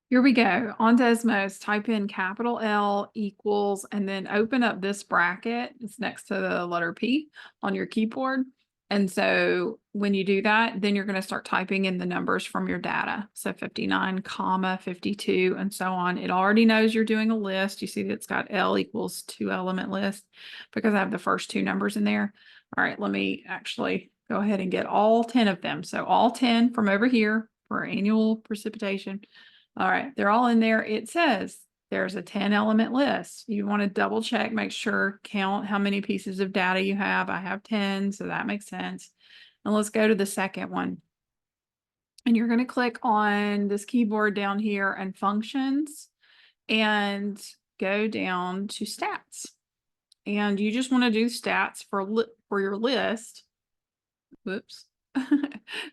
Here we go. On Desmos, type in capital L equals, and then open up this bracket. It's next to the letter P on your keyboard. And so when you do that, then you're going to start typing in the numbers from your data. So 59, comma, 52, and so on. It already knows you're doing a list. You see that it's got L equals 2-element list because I have the first two numbers in there. All right, let me actually go ahead and get all 10 of them. So all 10 from over here for annual precipitation. All right, they're all in there. It says there's a 10-element list. You want to double check, make sure, count how many pieces of data you have. I have 10, so that makes sense. And let's go to the second one. And you're going to click on this keyboard down here and functions and go down to stats. And you just want to do stats for your list. Whoops.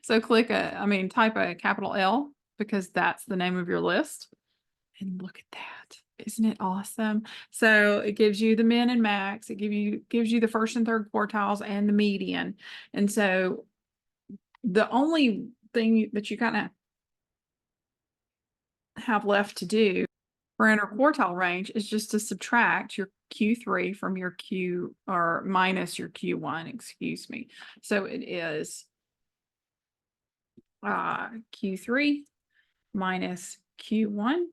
So type a capital L because that's the name of your list. And look at that. Isn't it awesome? So it gives you the min and max. It gives you the first and third quartiles and the median. And so the only thing that you kind of have left to do for interquartile range is just to subtract your Q3 from your Q or minus your Q1, excuse me. So it is Q3 minus Q1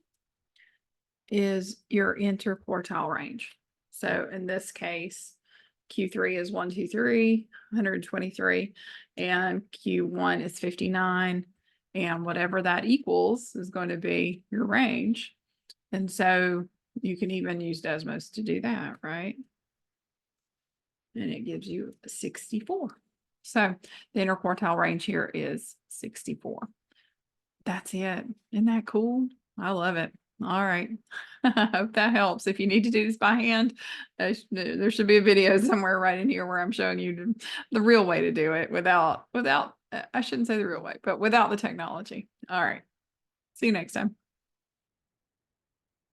is your interquartile range. So in this case, Q3 is 123, 123, and Q1 is 59, and whatever that equals is going to be your range. And so you can even use Desmos to do that, right? And it gives you 64. So the interquartile range here is 64. That's it. Isn't that cool? I love it. All right. I hope that helps. If you need to do this by hand, there should be a video somewhere right in here where I'm showing you the real way to do it without, I shouldn't say the real way, but without the technology. All right. See you next time.